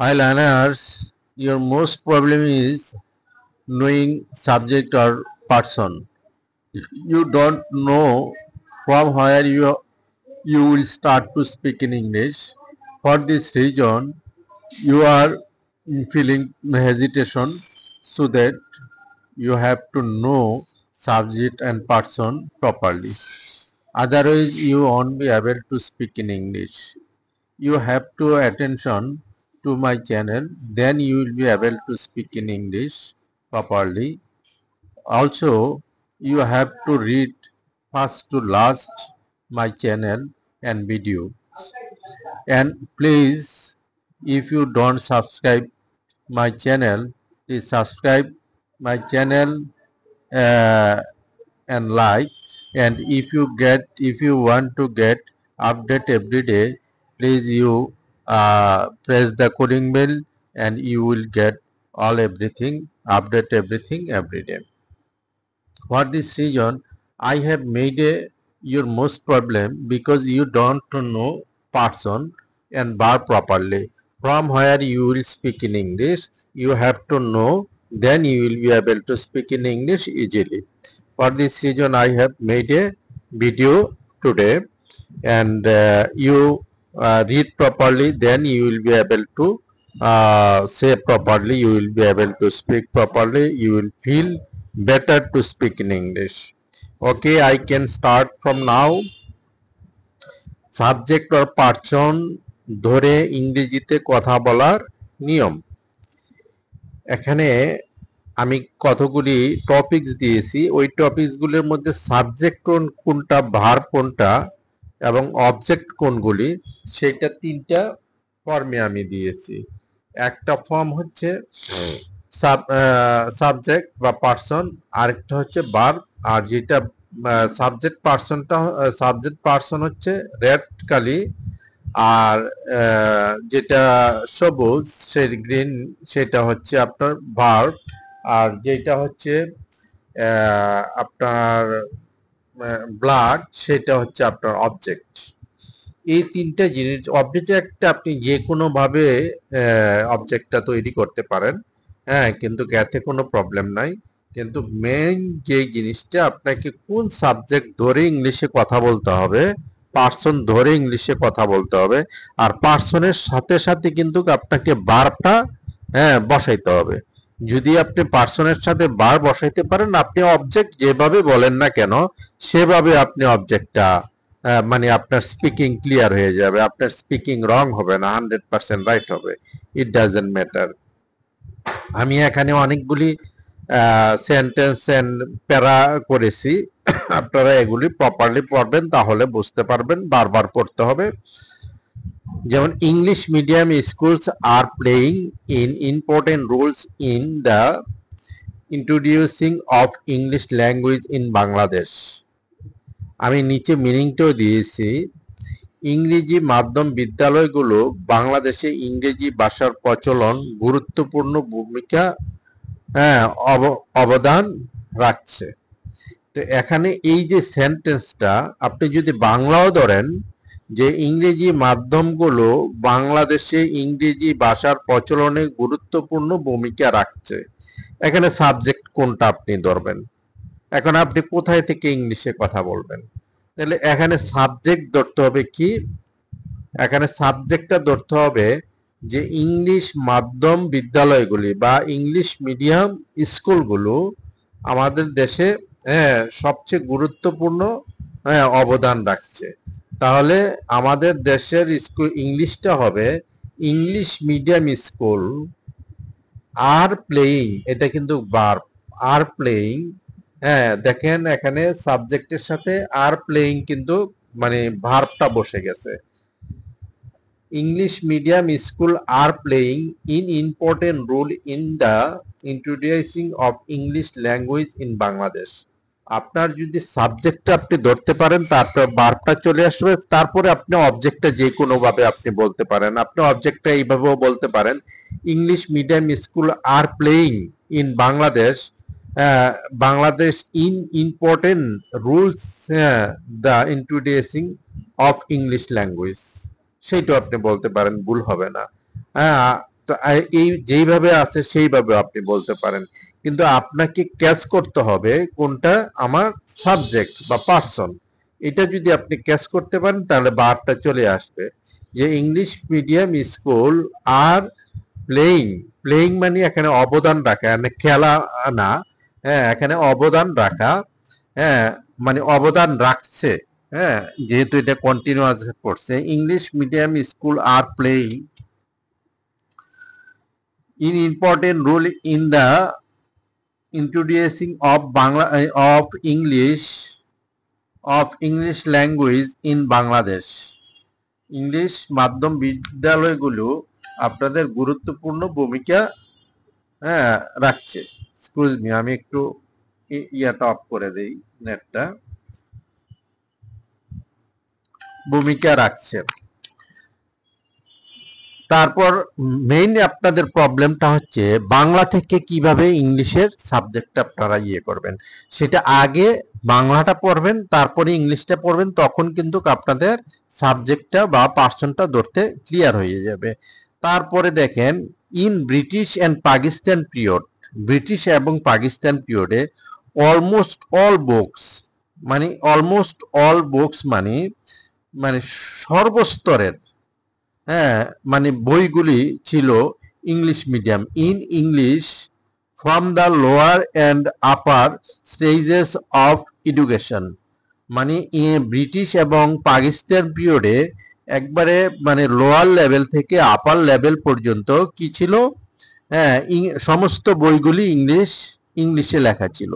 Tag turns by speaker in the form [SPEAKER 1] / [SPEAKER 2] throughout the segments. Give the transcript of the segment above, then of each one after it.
[SPEAKER 1] Hi learners, your most problem is knowing subject or person. You don't know from where you will start to speak in English. For this reason, you are feeling hesitation, so that you have to know subject and person properly. Otherwise, you won't be able to speak in English. You have to attention to my channel, then you will be able to speak in English properly. Also, you have to read first to last my channel and video. And please, if you don't subscribe my channel, please subscribe my channel uh, and like. And if you want to get update every day, please you press the coding bell, and you will get all everything, update everything every day. For this reason, I have made a your most problem, because you don't know person and verb properly. From where you will speak in English, you have to know, then you will be able to speak in English easily. For this reason, I have made a video today, and you read properly, then you will be able to say properly, you will be able to speak properly, you will feel better to speak in English. Okay, I can start from now. Subject or person ধরে ইংরেজিতে কথা বলার নিয়ম। এখানে আমি কতগুলি topics দিয়েছি, ওই টপিকসগুলোর মধ্যে সাবজেক্ট কোনটা, ভার্ব কোনটা এবং অবজেক্ট কোনগুলি, সেটা তিনটা ফর্মে আমি দিয়েছি। একটা ফর্ম হচ্ছে সাবজেক্ট বা পার্সন, আরেকটা হচ্ছে ভার্ব, আর যেটা সাবজেক্ট পার্সন হচ্ছে রেড কালি, আর যেটা সবুজ সেই গ্রিন, সেটা হচ্ছে আপনার ভার্ব, আর যেটা হচ্ছে আপনার ব্ল্যাক, সেটা হচ্ছে আপনার অবজেক্ট। এই তিনটা জিনিস, অবজেক্টটা আপনি যে কোনো ভাবে অবজেক্টটা তৈরি করতে পারেন, হ্যাঁ, কিন্তু এতে কোনো প্রবলেম নাই। কিন্তু মেইন যে জিনিসটা, আপনাকে কোন সাবজেক্ট ধরে ইংলিশে কথা বলতে হবে, পার্সন ধরে ইংলিশে কথা বলতে হবে, আর পার্সনের সাথে সাথে কিন্তু আপনাকে ভার্বটা বসাইতে হবে। যদি আপনি পার্সনের সাথে ভার্ব বসাইতে পারেন, আপনি অবজেক্ট যেভাবে বলেন না কেন, সেভাবে আপনি অবজেক্টটা মানে আপনার স্পিকিং ক্লিয়ার হয়ে যাবে, আপনার স্পিকিং রং হবে না, 100% রাইট হবে। It doesn't matter. আমি এখানে অনেকগুলি সেন্টেন্স এন্ড প্যারা করেছি, আপনারা এগুলি প্রপারলি পড়বেন, তাহলে বুঝতে পারবেন। বারবার পড়তে হবে। যেমন English medium schools are playing in important roles in the introducing of English language in Bangladesh. আমি নিচে মিনিংটাও দিয়েছি। ইংরেজি মাধ্যম বিদ্যালয়গুলো বাংলাদেশে ইংরেজি ভাষার প্রচলন গুরুত্বপূর্ণ ভূমিকা অবদান রাখছে। তো এখানে এই যে সেন্টেন্সটা, আপনি যদি বাংলাও ধরেন, যে ইংরেজি মাধ্যমগুলো বাংলাদেশে ইংরেজি ভাষার প্রচলনে গুরুত্বপূর্ণ ভূমিকা রাখছে, এখানে সাবজেক্ট কোনটা আপনি ধরবেন? এখন আপনি কোথায় থেকে ইংলিশে কথা বলবেন? তাহলে এখানে সাবজেক্ট ধরতে হবে কি, এখানে সাবজেক্টটা ধরতে হবে যে ইংলিশ মাধ্যম বিদ্যালয়গুলি বা ইংলিশ মিডিয়াম স্কুলগুলো আমাদের দেশে সবচেয়ে গুরুত্বপূর্ণ অবদান রাখছে। তাহলে আমাদের দেশের স্কুল ইংলিশটা হবে English medium school are playing, এটা কিন্তু ভার্ব, আর প্লেইং। দেখেন এখানে সাবজেক্টের সাথে আর প্লেইং কিন্তু মানে ভার্বটা বসে গেছে। English medium school are playing in important role in the introducing of English language in Bangladesh. আপনার যদি সাবজেক্টটা আপনি ধরতে পারেন, তারপর ভার্বটা চলে আসবে, তারপরে আপনি অবজেক্টটা যে কোনো ভাবে আপনি বলতে পারেন। আপনি অবজেক্টটা এইভাবেও বলতে পারেন, English medium school are playing in Bangladesh, Bangladesh in important rules the introducing of English language, সেইটাও আপনি বলতে পারেন, ভুল হবে না। হ্যাঁ, তো এই যেইভাবে আছে সেইভাবে আপনি বলতে পারেন, কিন্তু আপনাকে ক্যাচ করতে হবে কোনটা আমার সাবজেক্ট বা পার্সন। এটা যদি আপনি ক্যাচ করতে পারেন তাহলে বারটা চলে আসবে যে English medium school are playing. Playing মানে এখানে অবদান রাখা, মানে খেলা না, হ্যাঁ এখানে অবদান রাখা, হ্যাঁ মানে অবদান রাখছে, হ্যাঁ যেহেতু এটা কন্টিনিউয়াস পড়ছে। English medium school are playing in important role in the introducing of Bangla of English language in Bangladesh. English মাধ্যম বিদ্যালয়গুলো আপনাদের গুরুত্বপূর্ণ ভূমিকা, হ্যাঁ রাখছে। এক্সকিউজ মি, আমি একটু ইয়াটা অফ করে দেই, নেটটা। ভূমিকা রাখছে। তারপর মেইন আপনাদের প্রবলেমটা হচ্ছে বাংলা থেকে কিভাবে ইংলিশের সাবজেক্টটা আপনারা ইয়ে করবেন। সেটা আগে বাংলাটা পড়বেন, তারপরে ইংলিশটা পড়বেন, তখন কিন্তু আপনাদের সাবজেক্টটা বা পার্সনটা ধরতে ক্লিয়ার হয়ে যাবে। তারপরে দেখেন in British and Pakistan period, British এবং পাকিস্তান পিরিয়ডে অলমোস্ট অল বুকস, মানে অলমোস্ট অল বুকস মানে মানে সর্বস্তরের, হ্যাঁ মানে বইগুলি ছিল English medium in English from the lower and upper stages of education. মানে ব্রিটিশ এবং পাকিস্তান পিরিয়ডে একবারে মানে লোয়ার লেভেল থেকে আপার লেভেল পর্যন্ত কি ছিল, হ্যাঁ সমস্ত বইগুলি ইংলিশে লেখা ছিল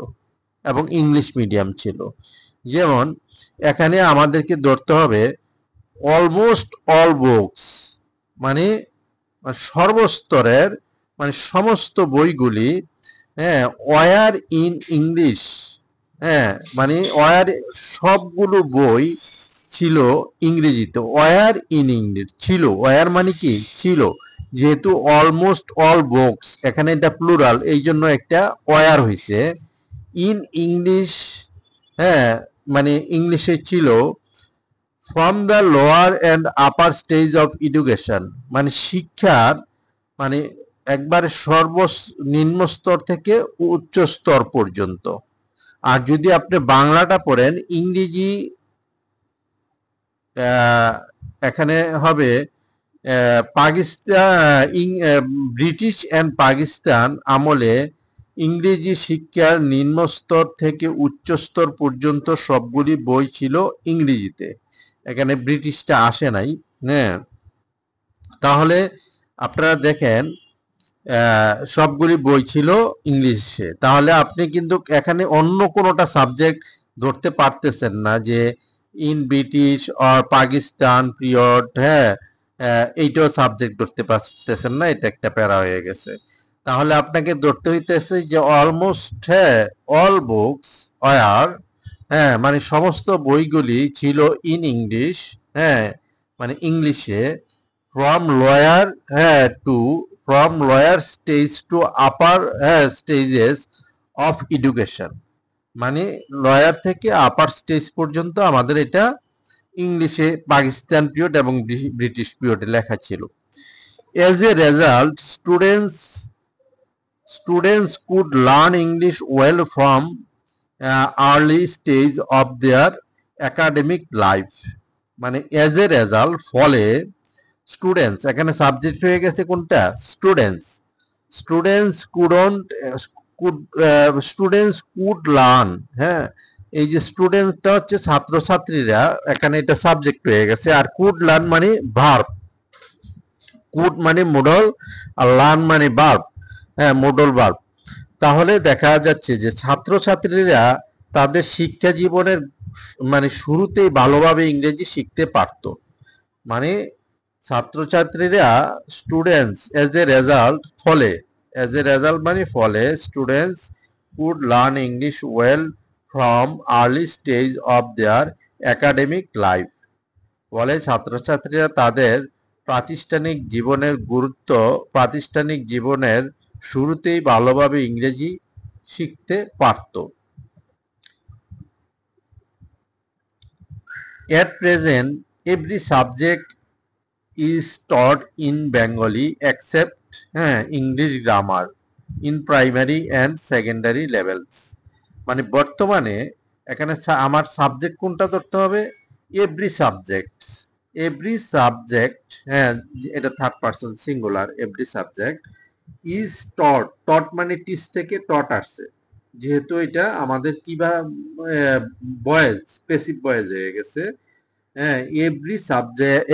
[SPEAKER 1] এবং ইংলিশ মিডিয়াম ছিল। যেমন এখানে আমাদেরকে ধরতে হবে অলমোস্ট অল বুকস, মানে সর্বস্তরের মানে সমস্ত বইগুলি, হ্যাঁ ওয়ার ইন ইংলিশ, হ্যাঁ মানে ওয়ার সবগুলো বই ছিল ইংরেজিতে। ওয়ার ইন ইংলিশ ছিল, ওয়ার মানে কি ছিল, যেহেতু অলমোস্ট অল বুকস এখানে এটা প্লুরাল এই জন্য একটা ওয়ার হয়েছে। ইন ইংলিশ, হ্যাঁ মানে ইংলিশে ছিল from the lower and upper stage of education, মানে শিক্ষার মানে একবারে নিম্ন স্তর থেকে উচ্চ স্তর পর্যন্ত। আর যদি আপনি বাংলাটা পড়েন ইংরেজি, এখানে হবে পাকিস্তান ব্রিটিশ অ্যান্ড পাকিস্তান আমলে ইংরেজি শিক্ষার নিম্ন স্তর থেকে উচ্চ স্তর পর্যন্ত সবগুলি বই ছিল ইংরেজিতে, এখানে ব্রিটিশটা আসে নাই। হ্যাঁ তাহলে আপনারা দেখেন সবগুলি বই ছিল ইংলিশে, তাহলে আপনি কিন্তু এখানে অন্য কোনোটা সাবজেক্ট ধরতে পারতেছেন না যে in British or Pakistan period, হ্যাঁ এইটাও সাবজেক্ট ধরতে পারতেছেন না, এটা একটা প্যারা হয়ে গেছে। তাহলে আপনাকে ধরতে হইতেছে যে অলমোস্ট, হ্যাঁ অল বুকস আর, হ্যাঁ মানে সমস্ত বইগুলি ছিল ইন ইংলিশ, হ্যাঁ মানে ইংলিশে ফ্রম লোয়ার, হ্যাঁ to from lower stage to upper, হ্যাঁ স্টেজেস অফ এডুকেশন, মানে লয়ার থেকে আপার স্টেজ পর্যন্ত আমাদের এটা ইংলিশে পাকিস্তান পিরিয়ড এবং ব্রিটিশ পিরিয়ডে লেখা ছিল। As a result students could learn English well from early stage of their academic life, মানে এজ এ রেজাল্ট ফলে স্টুডেন্টস, এখানে সাবজেক্ট হয়ে গেছে কোনটা students, students couldn't could students could learn, হ্যাঁ এই যে স্টুডেন্টটা হচ্ছে ছাত্রছাত্রীরা, এখানে এটা সাবজেক্ট হয়ে গেছে। আর কুড লার্ন মানে ভার্ব, কুড মানে মোডল আর লার্ন মানে ভার্ব, হ্যাঁ মোডল ভার্ব। তাহলে দেখা যাচ্ছে যে ছাত্রছাত্রীরা তাদের শিক্ষা জীবনের মানে শুরুতেই ভালোভাবে ইংরেজি শিখতে পারত, মানে ছাত্রছাত্রীরা স্টুডেন্টস এজ এ রেজাল্ট ফলে, এজ এ রেজাল্ট মানে ফলে students could learn English well from early stage of their academic life, ফলে ছাত্রছাত্রীরা তাদের প্রাতিষ্ঠানিক জীবনের শুরুতেই ভালোভাবে ইংরেজি শিখতে পারত। At present, every subject is taught in Bengali except English grammar in primary and secondary levels. মানে বর্তমানে এখানে আমার সাবজেক্ট কোনটা ধরতে হবে? এভরি সাবজেক্ট, হ্যাঁ, এটা third person singular. Every subject is taught মানে টিস থেকে টট আসছে, যেহেতু এটা আমাদের কিবা বয়েজ পেসিভ বয়েজ হয়ে গেছে। হ্যাঁ,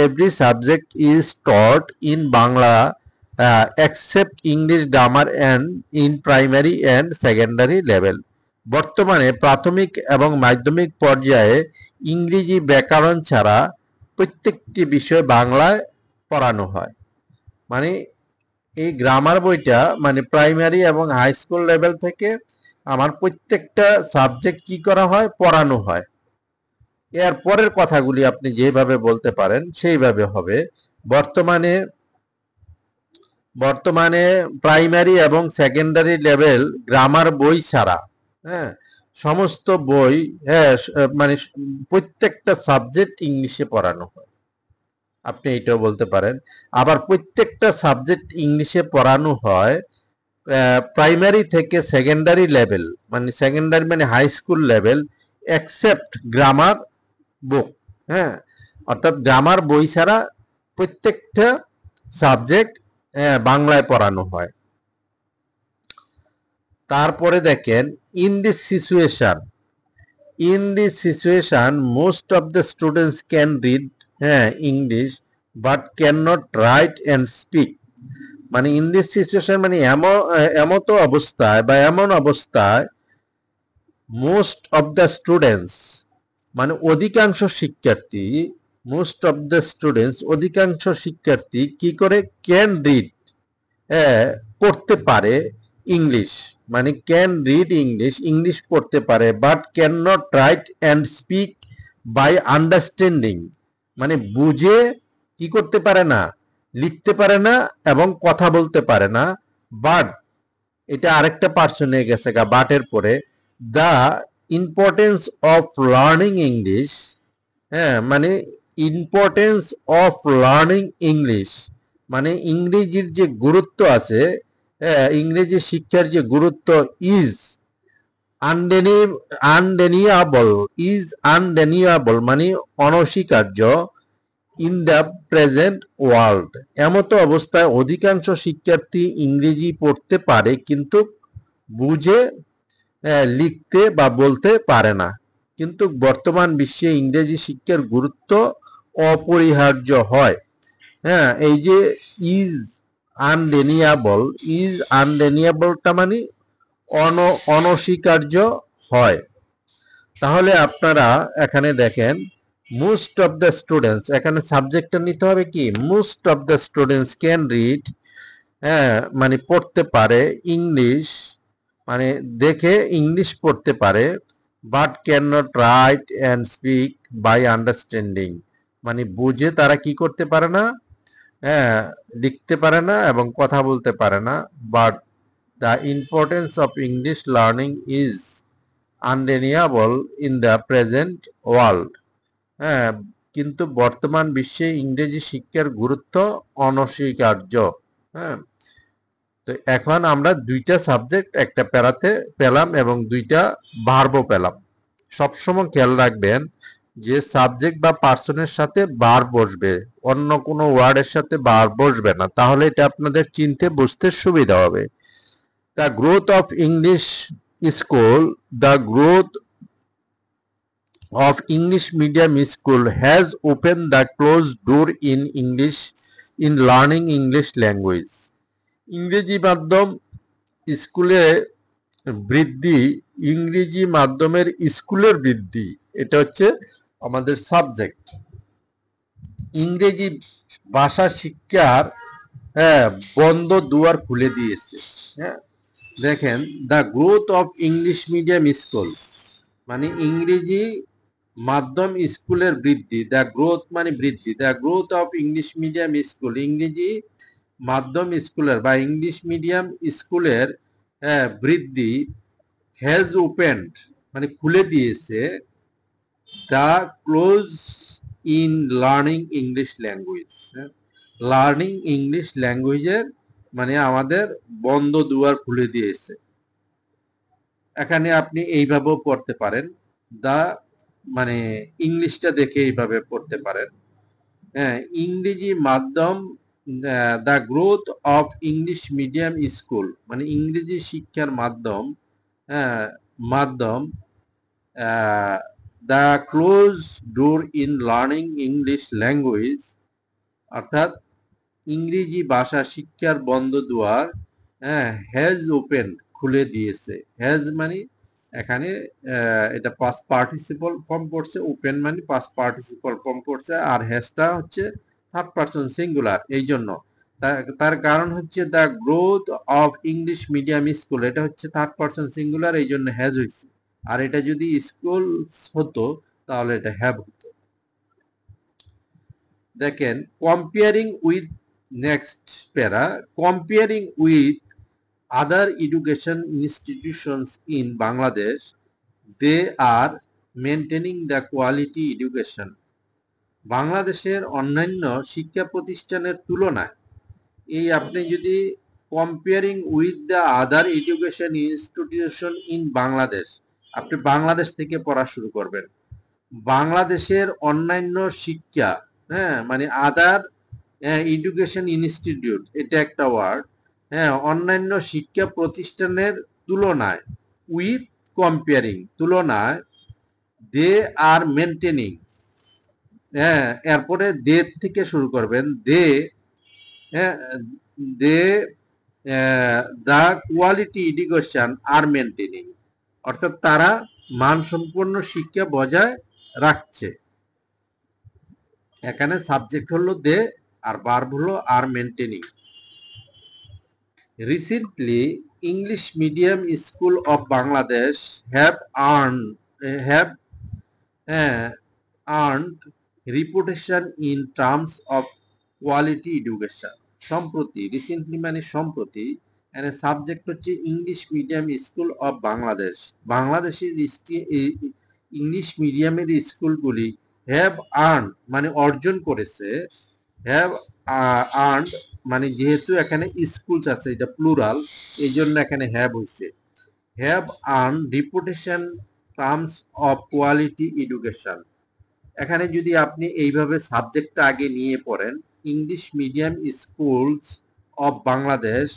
[SPEAKER 1] every subject is taught in Bangla except English grammar and in primary and secondary level. বর্তমানে প্রাথমিক এবং মাধ্যমিক পর্যায়ে ইংরেজি ব্যাকরণ ছাড়া প্রত্যেকটি বিষয় বাংলায় পড়ানো হয়। মানে এই গ্রামার বইটা মানে প্রাইমারি এবং হাই স্কুল লেভেল থেকে আমার প্রত্যেকটা সাবজেক্ট কি করা হয়? পড়ানো হয়। এর পরের কথাগুলি আপনি যেভাবে বলতে পারেন সেইভাবে হবে। বর্তমানে বর্তমানে প্রাইমারি এবং সেকেন্ডারি লেভেল গ্রামার বই ছাড়া, হ্যাঁ, সমস্ত বই, হ্যাঁ, মানে প্রত্যেকটা সাবজেক্ট ইংলিশে পড়ানো হয়। আপনি এটাও বলতে পারেন। আবার প্রত্যেকটা সাবজেক্ট ইংলিশে পড়ানো হয় প্রাইমারি থেকে সেকেন্ডারি লেভেল, মানে সেকেন্ডারি মানে high school level, except grammar book, হ্যাঁ, অর্থাৎ গ্রামার বই ছাড়া প্রত্যেকটা সাবজেক্ট বাংলায় পড়ানো হয়। তারপরে দেখেন, in this situation most of the students can read English but can not write and speak. মানে ইন দিস সিচুয়েশন মানে এমতো অবস্থায় বা এমন অবস্থায় মোস্ট অফ দ্য স্টুডেন্টস মানে অধিকাংশ শিক্ষার্থী কি করে? ক্যান রিড, পড়তে পারে ইংলিশ, মানে ক্যান রিড ইংলিশ পড়তে পারে, but can not write and speak by understanding, মানে বুঝে কি করতে পারে না? লিখতে পারে না এবং কথা বলতে পারে না। বাট এটা আরেকটা পার্সন নিয়ে গেছে গা বাটের পরে, the importance of learning English, হ্যাঁ, মানে ইম্পর্টেন্স অফ লার্নিং ইংলিশ মানে ইংরেজির যে গুরুত্ব আছে, ইংরেজি শিক্ষার যে গুরুত্ব ইজ আনডেনিয়াবল, মানে অনস্বীকার্য, ইন দ্য প্রেজেন্ট ওয়ার্ল্ড। এমতো অবস্থায় অধিকাংশ শিক্ষার্থী ইংরেজি পড়তে পারে কিন্তু বুঝে লিখতে বা বলতে পারে না। কিন্তু বর্তমান বিশ্বে ইংরেজি শিক্ষার গুরুত্ব অপরিহার্য হয়। হ্যাঁ, এই যে ইজ আনডেনিয়াবলটা মানে অনস্বীকার্য হয়। তাহলে আপনারা এখানে দেখেন, মোস্ট অফ দ্য স্টুডেন্টস, এখানে সাবজেক্টটা নিতে হবে কি? Most of the students can read, হ্যাঁ, মানে পড়তে পারে ইংলিশ, মানে দেখে ইংলিশ পড়তে পারে, but can not write and speak by understanding, মানে বুঝে তারা কি করতে পারে না? হ্যাঁ, লিখতে পারে না এবং কথা বলতে পারে না। But the importance of English learning is undeniable in the present world. হ্যাঁ, কিন্তু বর্তমান বিশ্বে ইংরেজি শিক্ষার গুরুত্ব অনস্বীকার্য। হ্যাঁ, তো এখন আমরা দুইটা সাবজেক্ট একটা প্যারাতে পেলাম এবং দুইটা ভার্বও পেলাম। সবসময় খেয়াল রাখবেন যে সাবজেক্ট বা পার্সনের সাথে ভার্ব বসবে, অন্য কোনো ওয়ার্ডের সাথে ভার্ব বসবে না, তাহলে এটা আপনাদের চিনতে বুঝতে সুবিধা হবে। The growth of English school, the growth of English medium school has opened the closed door in English in learning English language. ইংরেজি মাধ্যম স্কুলে বৃদ্ধি, ইংরেজি মাধ্যমের স্কুলের বৃদ্ধি, এটা হচ্ছে আমাদের সাবজেক্ট। ইংরেজি ভাষা শিক্ষার, হ্যাঁ, বন্ধ দুয়ার খুলে দিয়েছে। হ্যাঁ, দেখেন, the growth of English medium school মানে ইংরেজি মাধ্যম স্কুলের বৃদ্ধি, দ্য গ্রোথ মানে বৃদ্ধি, the growth of English medium school, ইংরেজি মাধ্যম স্কুলের বা ইংলিশ মিডিয়াম স্কুলের বৃদ্ধি, হ্যাজ ওপেন্ড মানে খুলে দিয়েছে, the close in learning English language, learning English ল্যাঙ্গুয়েজের মানে আমাদের বন্ধ দুয়ার খুলে দিয়েছে। এখানে আপনি এইভাবেও পড়তে পারেন, দা মানে ইংলিশটা দেখে এইভাবে পড়তে পারেন। হ্যাঁ, ইংরেজি মাধ্যম, the growth of English medium school, মানে ইংরেজি শিক্ষার মাধ্যম, হ্যাঁ, মাধ্যম, the close door in learning English language, অর্থাৎ ইংরেজি ভাষা শিক্ষার বন্ধ দুয়ার, হ্যাঁ, হ্যাজ ওপেন খুলে দিয়েছে। হ্যাজ মানে এখানে এটা পাস্ট পার্টিসিপল ফর্ম করছে, ওপেন মানে পাস্ট পার্টিসিপল ফর্ম করছে, আর হ্যাজটা হচ্ছে থার্ড পারসন সিঙ্গুলার। এই জন্য তার কারণ হচ্ছে the growth of English medium school, এটা হচ্ছে থার্ড পারসন সিঙ্গুলার, এই জন্য হ্যাজ হয়েছে। আর এটা যদি স্কুল হতো তাহলে এটা হ্যাভ হতো। দেখেন, comparing with, next para, comparing with other education institutions in Bangladesh, they are maintaining the quality education. বাংলাদেশের অন্যান্য শিক্ষা প্রতিষ্ঠানের তুলনায় এই আপনি যদি comparing with the other education institution in Bangladesh, আপনি বাংলাদেশ থেকে পড়া শুরু করবেন। বাংলাদেশের অন্যান্য শিক্ষা, হ্যাঁ, মানে আদার এডুকেশন ইনস্টিটিউট, এটা একটা ওয়ার্ড, হ্যাঁ, অন্যান্য শিক্ষা প্রতিষ্ঠানের তুলনায়, উইথ কম্পেয়ারিং তুলনায়, দে আর মেনটেনিং, হ্যাঁ, এরপরে দে থেকে শুরু করবেন, দে, হ্যাঁ, they the quality education are maintaining, অর্থাৎ তারা মানসম্পন্ন শিক্ষা বজায় রাখছে। এখানে সাবজেক্ট হলো দে আর ভার্ব হলো আর maintaining. Recently English medium school of Bangladesh have earned reputation in terms of quality education. সম্প্রতি, রিসেন্টলি মানে সম্প্রতি, এখানে সাবজেক্ট হচ্ছে English medium school of Bangladesh. বাংলাদেশের ইংলিশ মিডিয়ামের স্কুলগুলি হ্যাভ আর্ন মানে অর্জন করেছে, হ্যাভ আর্নড মানে যেহেতু এখানে স্কুলস আছে এটা প্লুরাল, এই জন্য এখানে হ্যাভ হয়েছে। Have earn reputation terms of quality education. এখানে যদি আপনি এইভাবে সাবজেক্টটা আগে নিয়ে পড়েন, English medium schools of Bangladesh,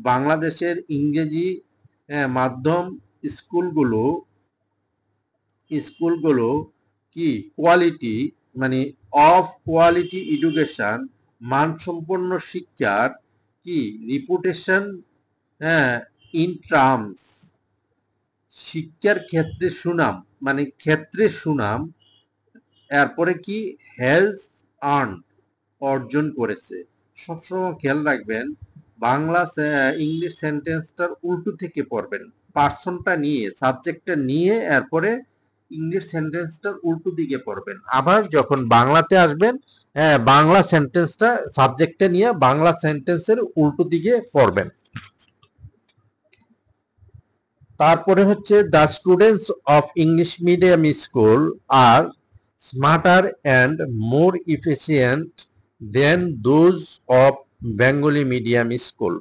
[SPEAKER 1] বাংলাদেশের ইংরেজি মাধ্যম স্কুলগুলো, স্কুলগুলো কি কোয়ালিটি মানে অফ কোয়ালিটি এডুকেশন, মানসম্পন্ন শিক্ষার কি রিপুটেশন, হ্যাঁ, ইন টার্মস শিক্ষার ক্ষেত্রে সুনাম, মানে ক্ষেত্রে সুনাম, এরপরে কি হ্যাজ আর্ন অর্জন করেছে। সবসময় খেয়াল রাখবেন, বাংলা ইংলিশ সেন্টেন্সটার উল্টো থেকে পড়বেন, পার্সনটা নিয়ে সাবজেক্টটা নিয়ে এরপরে ইংলিশ সেন্টেন্সটার উল্টো দিকে পড়বেন। আবার যখন বাংলাতে আসবেন, হ্যাঁ, বাংলা সেন্টেন্সটা সাবজেক্টটা নিয়ে বাংলা সেন্টেন্সের উল্টো দিকে পড়বেন। তারপরে হচ্ছে the students of English medium school are smarter and more efficient than those of Bengali medium school.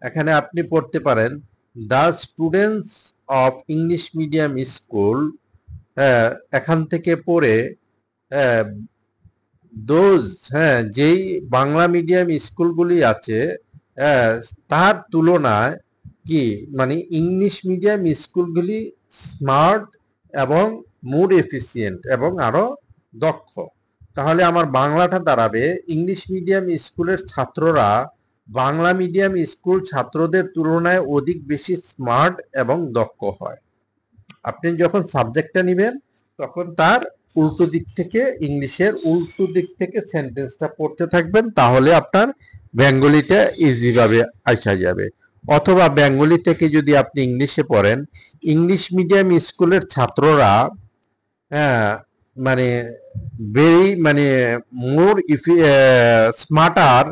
[SPEAKER 1] এখানে আপনি পড়তে পারেন the students of English medium school, এখান থেকে পড়ে দোজ, হ্যাঁ, যেই বাংলা মিডিয়াম স্কুলগুলি আছে তার তুলনায় কি মানে ইংলিশ মিডিয়াম স্কুলগুলি স্মার্ট এবং মোর এফিসিয়েন্ট এবং আরো দক্ষ। তাহলে আমার বাংলাটা দাঁড়াবে, ইংলিশ মিডিয়াম স্কুলের ছাত্ররা বাংলা মিডিয়াম স্কুল ছাত্রদের তুলনায় অধিক বেশি স্মার্ট এবং দক্ষ হয়। আপনি যখন সাবজেক্টটা নেবেন তখন তার উল্টো দিক থেকে, ইংলিশের উল্টো দিক থেকে সেন্টেন্সটা পড়তে থাকবেন, তাহলে আপনার বেঙ্গলিটা ইজি ভাবে আসা যাবে। অথবা বেঙ্গলি থেকে যদি আপনি ইংলিশে পড়েন, ইংলিশ মিডিয়াম স্কুলের ছাত্ররা, হ্যাঁ, মানে ভেরি মানে মোর স্মার্টার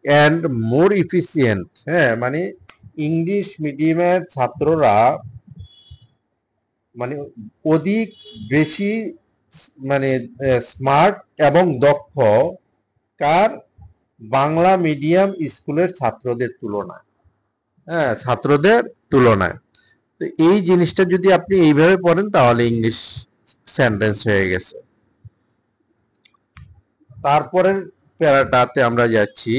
[SPEAKER 1] অ্যান্ড মোর ইফিসিয়েন্ট, হ্যাঁ, মানে ইংলিশ মিডিয়ামের ছাত্ররা মানে অধিক বেশি মানে স্মার্ট এবং দক্ষ কার বাংলা মিডিয়াম স্কুলের ছাত্রদের তুলনায়। হ্যাঁ, ছাত্রদের তুলনায়। তো এই জিনিসটা যদি আপনি এইভাবে পড়েন তাহলে ইংলিশ সেন্টেন্স হয়ে গেছে। তারপরের প্যারাটাতে আমরা যাচ্ছি,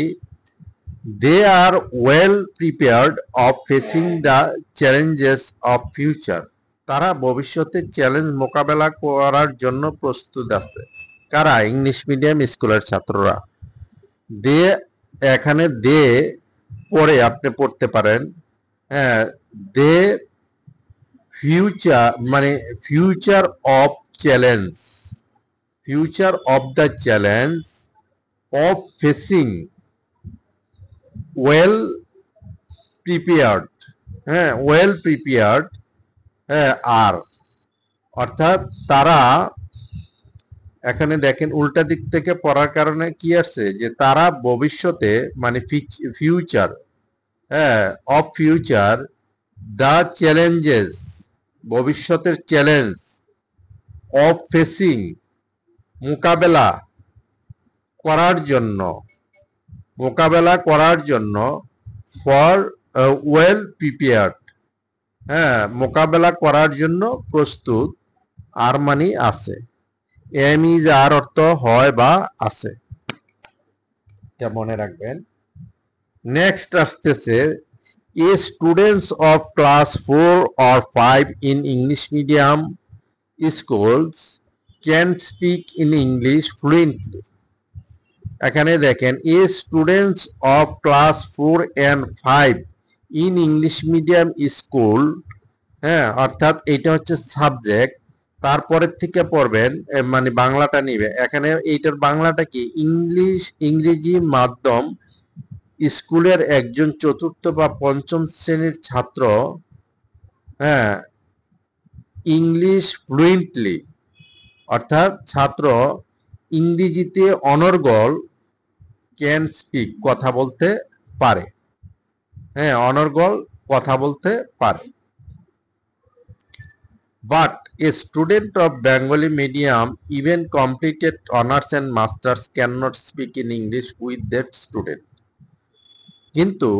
[SPEAKER 1] they are well prepared of facing the challenges of future. তারা ভবিষ্যতে চ্যালেঞ্জ মোকাবেলা করার জন্য প্রস্তুত আছে। কারা? ইংলিশ মিডিয়াম স্কুলের ছাত্ররা। দে, এখানে দে পরে আপনি পড়তে পারেন, হ্যাঁ, দে ফিউচার মানে future of challenge, future of the challenge of facing well prepared, হ্যাঁ, ওয়েল প্রিপেয়ার্ড, হ্যাঁ, আর অর্থাৎ তারা, এখানে দেখেন উল্টা দিক থেকে পড়ার কারণে কি আসছে, যে তারা ভবিষ্যতে মানে ফিউচার, হ্যাঁ, অফ ফিউচার, দ্য চ্যালেঞ্জেস, ভবিষ্যতের চ্যালেঞ্জ, অফ ফেসিং, মোকাবেলা করার জন্য, মোকাবেলা করার জন্য, ফর ওয়েল প্রিপেয়ার্ড, হ্যাঁ, মোকাবেলা করার জন্য প্রস্তুত, আর মানি আছে, এম ইজ আর অর্থ হয় বা আছে, এটা মনে রাখবেন। নেক্সট আসতেছে, এ students of class 4 or 5 in English medium schools can speak in English fluently. এখানে দেখেন, a students of class 4 and 5 in English medium school, হ্যাঁ, অর্থাৎ এটা হচ্ছে সাবজেক্ট, তারপরের থেকে পড়বেন মানে বাংলাটা নিবে। এখানে এইটার বাংলাটা কি, ইংরেজি মাধ্যম স্কুলের একজন চতুর্থ বা পঞ্চম শ্রেণীর ছাত্র, হ্যাঁ, ইংলিশ ফ্লুয়েন্টলি, অর্থাৎ ছাত্র ইংরেজিতে অনর্গল, ক্যান স্পিক, কথা বলতে পারে, হ্যাঁ, অনর্গল কথা বলতে পারে। But a student of Bengali medium even completed honours and masters can not speak in English with that student. কিন্তু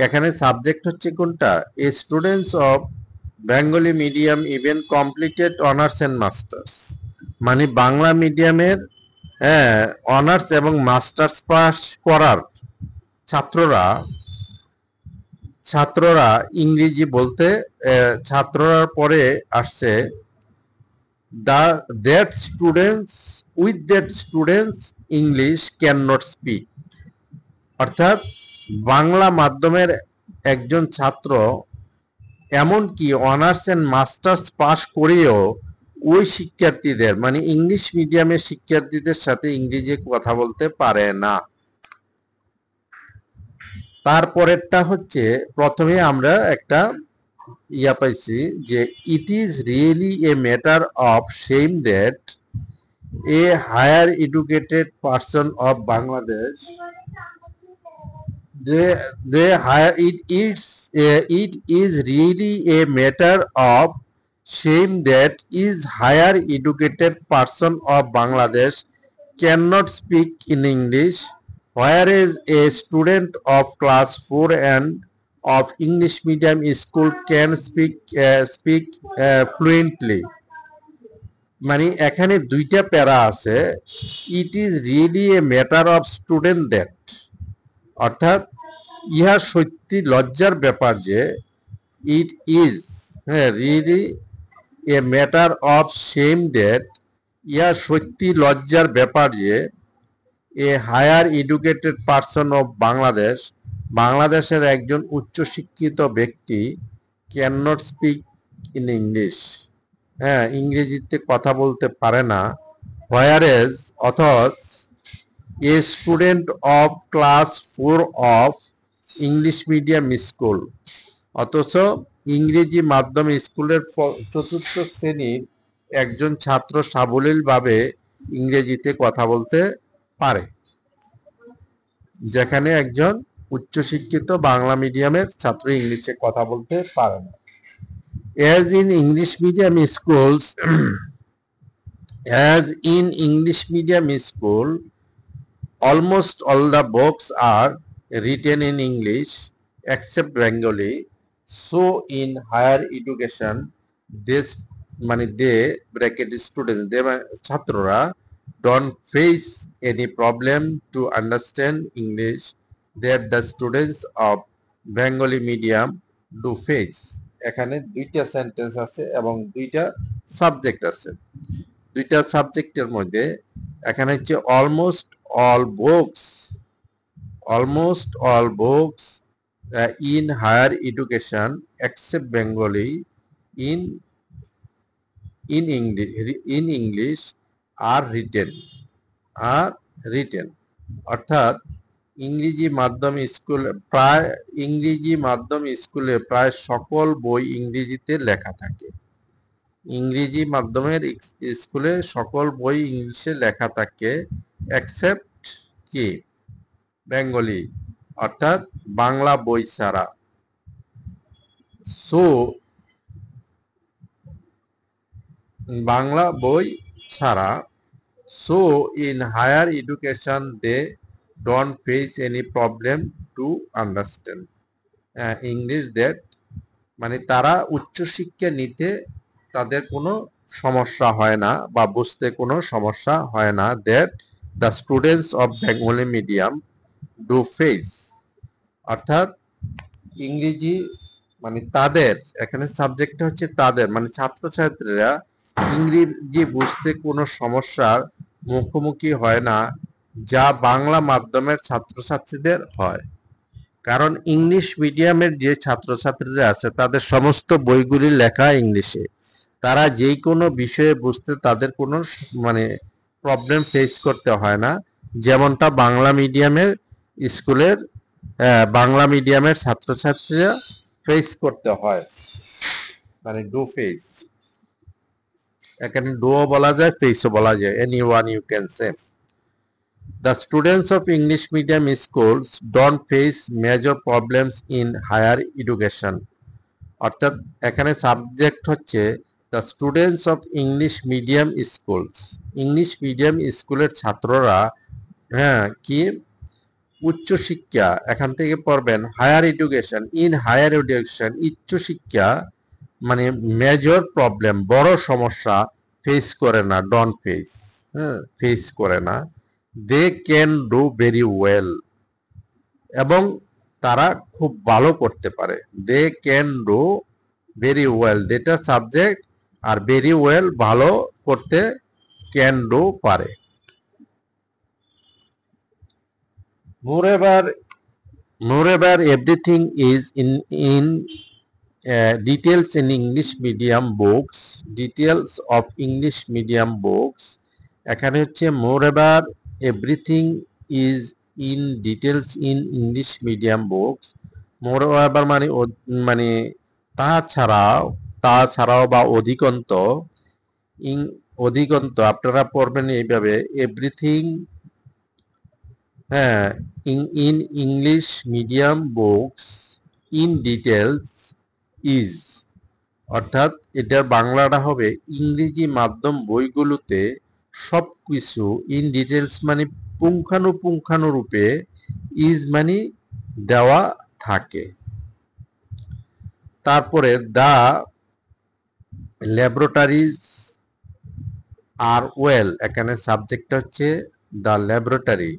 [SPEAKER 1] এখানে সাবজেক্ট হচ্ছে কোনটা, a students of Bengali medium even completed honours and masters, মানে বাংলা মিডিয়ামের, হ্যাঁ, অনার্স এবং masters pass করার ছাত্ররা, ছাত্ররা ইংরেজি বলতে, ছাত্ররা পরে আসছে, the that students with that students English can not speak, অর্থাৎ বাংলা মাধ্যমের একজন ছাত্র এমনকি অনার্স অ্যান্ড মাস্টার্স পাস করেও ওই শিক্ষার্থীদের মানে ইংলিশ মিডিয়ামের শিক্ষার্থীদের সাথে ইংরেজি কথা বলতে পারে না। তারপরেরটা হচ্ছে, প্রথমে আমরা একটা ইয়া পাইছি যে it is really a matter of shame that a higher educated person of Bangladesh, they hire it is really a matter of shame that is higher educated person of Bangladesh cannot speak in English, whereas a student of class 4 and of English medium school can speak fluently. মানে এখানে দুইটা para আছে, it is really a matter of student that, অর্থাৎ ইহা সত্যি লজ্জার ব্যাপার যে, ইট ইজ, হ্যাঁ, really a matter of shame that, ইহা সত্যি লজ্জার ব্যাপার যে, a higher educated person of Bangladesh, বাংলাদেশের একজন উচ্চশিক্ষিত ব্যক্তি, can not speak in English, হ্যাঁ, ইংরেজিতে কথা বলতে পারে না, হোয়ারেজ অথচ a student of class 4 of English medium school, অথচ ইংরেজি মাধ্যম স্কুলের চতুর্থ শ্রেণীর একজন ছাত্র সাবলীলভাবে ইংরেজিতে কথা বলতে পারে, যেখানে একজন উচ্চশিক্ষিত বাংলা মিডিয়ামের ছাত্র ইংলিশে কথা বলতে পারে না। As in English medium schools, as in English medium school, almost all the books are written in English except Bengali. So in higher education, this they bracket students, they ছাত্ররা don't face any problem to understand English that the students of Bengali medium do face. এখানে দুইটা sentence আছে এবং দুইটা subject আছে। দুইটা সাবজেক্টের মধ্যে এখানে হচ্ছে almost all books in higher education except Bengali in English are written অর্থাৎ ইংরেজি মাধ্যম স্কুলে প্রায় সকল বই ইংরেজিতে লেখা থাকে। ইংরেজি মাধ্যমের স্কুলে সকল বই ইংলিশে লেখা থাকে এক্সেপ্ট কি বেঙ্গলি অর্থাৎ বাংলা বই ছাড়া। সো বাংলা বই ছাড়া so in higher education they don't face any problem to understand English that তারা উচ্চশিক্ষা নিতে তাদের কোনো সমস্যা হয় না বা বুঝতে কোনো সমস্যা হয় না that the students of Bengali medium do face অর্থাৎ ইংরেজি তাদের এখানে সাবজেক্টটা হচ্ছে তাদের ছাত্রছাত্রীরা ইংরেজি বুঝতে কোনো সমস্যার মুখোমুখি হয় না যা বাংলা মাধ্যমের ছাত্রছাত্রীদের হয়। কারণ ইংলিশ মিডিয়ামের যে ছাত্রছাত্রীরা আছে তাদের সমস্ত বইগুলি লেখা ইংলিশে, তারা যে কোনো বিষয়ে বুঝতে তাদের কোনো প্রবলেম ফেস করতে হয় না, যেমনটা বাংলা মিডিয়ামের ছাত্রছাত্রীরা ফেস করতে হয়। ডু ফেস, এখানে ডুও বলা যায়, ফেসও বলা যায়, any one you can say. The students of English medium schools don't face major problems in higher education. অর্থাৎ এখানে সাবজেক্ট হচ্ছে the students of English medium schools. English medium স্কুলের ছাত্ররা কি উচ্চশিক্ষা, এখান থেকে পড়বেন higher education, in higher education উচ্চশিক্ষা মেজর প্রবলেম বড় সমস্যা ফেস করে না, ডন্ট ফেস ফেস করে না। They can do very well, এবং তারা খুব ভালো করতে পারে। They can do very well, যেটা সাবজেক্ট, আর ভেরি ওয়েল ভালো করতে ক্যান ডু পারে। Moreover, everything is in details in English medium books. Details of English medium books. এখানে হচ্ছে moreover everything is in details in English medium books. Moreover তাছাড়াও বা অধিকন্ত আপনারা পড়বেন এইভাবে, everything in English medium books in details is, অর্থাৎ এটার বাংলাটা হবে ইংরেজি মাধ্যম বইগুলোতে সবকিছু, ইন ডিটেলস পুঙ্খানুপুঙ্খানুরূপে, ইজ দেওয়া থাকে। তারপরে দা ল্যাবরেটরিজ আর ওয়েল, এখানে সাবজেক্টটা হচ্ছে দা ল্যাবরেটরি,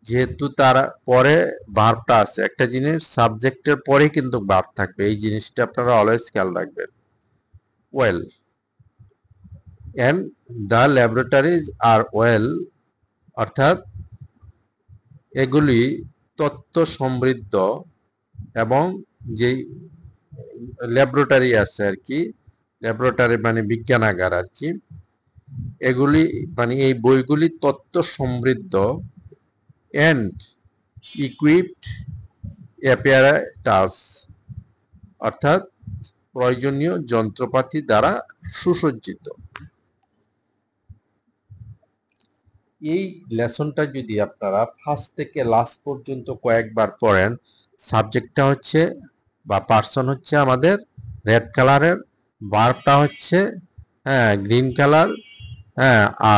[SPEAKER 1] যেহেতু তার পরে ভার্বটা আছে, একটা জিনিস সাবজেক্টের পরে কিন্তু ভার্ব থাকবে, এই জিনিসটা আপনারা অলওয়েজ খেয়াল রাখবেন। ওয়েল এন্ড দ্য ল্যাবরেটরিজ আর ওয়েল, অর্থাৎ এগুলি তথ্য সমৃদ্ধ, এবং যে ল্যাবরেটরি আছে আর কি, ল্যাবরেটরি বিজ্ঞানাগার আর কি, এগুলি এই বইগুলি তথ্য সমৃদ্ধ, and equipped apparatus, অর্থাৎ প্রয়োজনীয় যন্ত্রপাতি দ্বারা সুসজ্জিত। এই লেসনটা যদি আপনারা ফার্স্ট থেকে লাস্ট পর্যন্ত কয়েকবার পড়েন, সাবজেক্টটা হচ্ছে বা পার্সন হচ্ছে আমাদের রেড কালারের, ভার্বটা হচ্ছে গ্রিন কালার,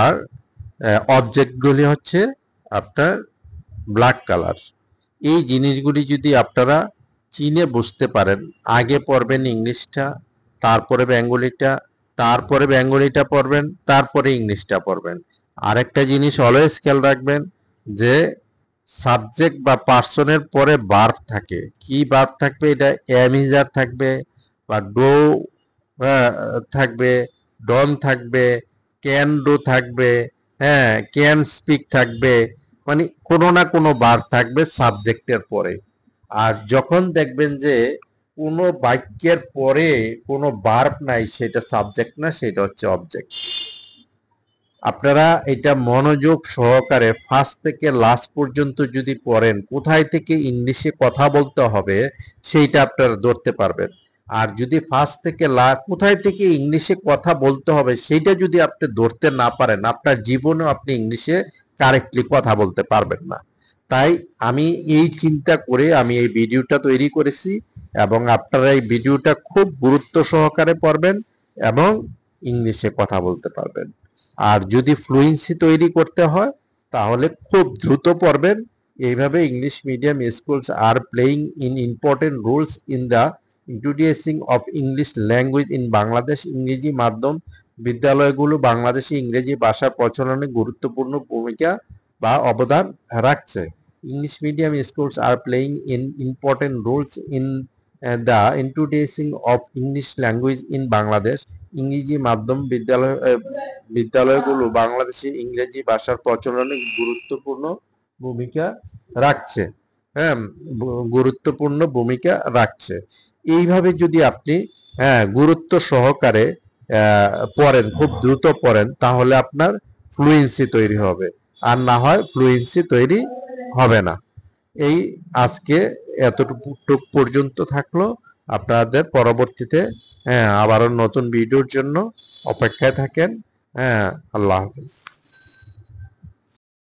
[SPEAKER 1] আর অবজেক্টগুলি হচ্ছে আপনার ব্ল্যাক কালার। এই জিনিসগুলি যদি আপনারা চিনে বুঝতে পারেন, আগে পড়বেন ইংলিশটা, তারপরে বেঙ্গলিটা, তারপরে বেঙ্গলিটা পড়বেন, তারপরে ইংলিশটা পড়বেন। আরেকটা জিনিস অলওয়েজ খেয়াল রাখবেন যে সাবজেক্ট বা পার্সনের পরে ভার্ব থাকে। কি ভার্ব থাকবে? এটা এম ইজ আর থাকবে, বা ডো থাকবে, ডন থাকবে, ক্যান ডু থাকবে, হ্যাঁ, ক্যান স্পিক থাকবে। মানে কোনো না কোনো ভার্ব থাকবে সাবজেক্টের পরে। আর যখন দেখবেন যে কোনো বাক্যের পরে কোনো ভার্ব নাই, সেটা সাবজেক্ট না, সেটা হচ্ছে অবজেক্ট। আপনারা এটা মনোযোগ সহকারে ফার্স্ট থেকে লাস্ট পর্যন্ত যদি পড়েন, কোথায় থেকে ইংলিশে কথা বলতে হবে সেইটা আপনারা ধরতে পারবেন। আর যদি ফার্স্ট থেকে কোথায় থেকে ইংলিশে কথা বলতে হবে সেইটা যদি আপনি ধরতে না পারেন, আপনার জীবনেও আপনি ইংলিশে কারেক্টলি কথা বলতে পারবেন না। তাই আমি এই চিন্তা করে আমি এই ভিডিওটা তৈরি করেছি, এবং আপনারা এই ভিডিওটা খুব গুরুত্ব সহকারে পড়বেন এবং ইংলিশে কথা বলতে পারবেন। আর যদি ফ্লুয়েন্সি তৈরি করতে হয় তাহলে খুব দ্রুত পড়বেন। এইভাবে English medium schools are playing in important roles in the introducing of English language in Bangladesh. ইংরেজি মাধ্যম বিদ্যালয়গুলো বাংলাদেশে ইংরেজি ভাষার প্রচলনে গুরুত্বপূর্ণ ভূমিকা বা অবদান রাখছে। English medium schools are playing in important roles in the introducing of English language in Bangladesh. ইংরেজি মাধ্যম বিদ্যালয়গুলো বাংলাদেশে ইংরেজি ভাষার প্রচলনে গুরুত্বপূর্ণ ভূমিকা রাখছে। হ্যাঁ, গুরুত্বপূর্ণ ভূমিকা রাখছে। এইভাবে যদি আপনি গুরুত্ব সহকারে পড়েন, খুব দ্রুত পড়েন, তাহলে আপনার ফ্লুয়েন্সি তৈরি হবে। আর না হয় ফ্লুয়েন্সি তৈরি হবে না। এই আজকে এতটুকু পর্যন্ত থাকলো। আপনাদের পরবর্তীতে আবারও নতুন ভিডিওর জন্য অপেক্ষায় থাকেন। হ্যাঁ, আল্লাহ হাফেজ।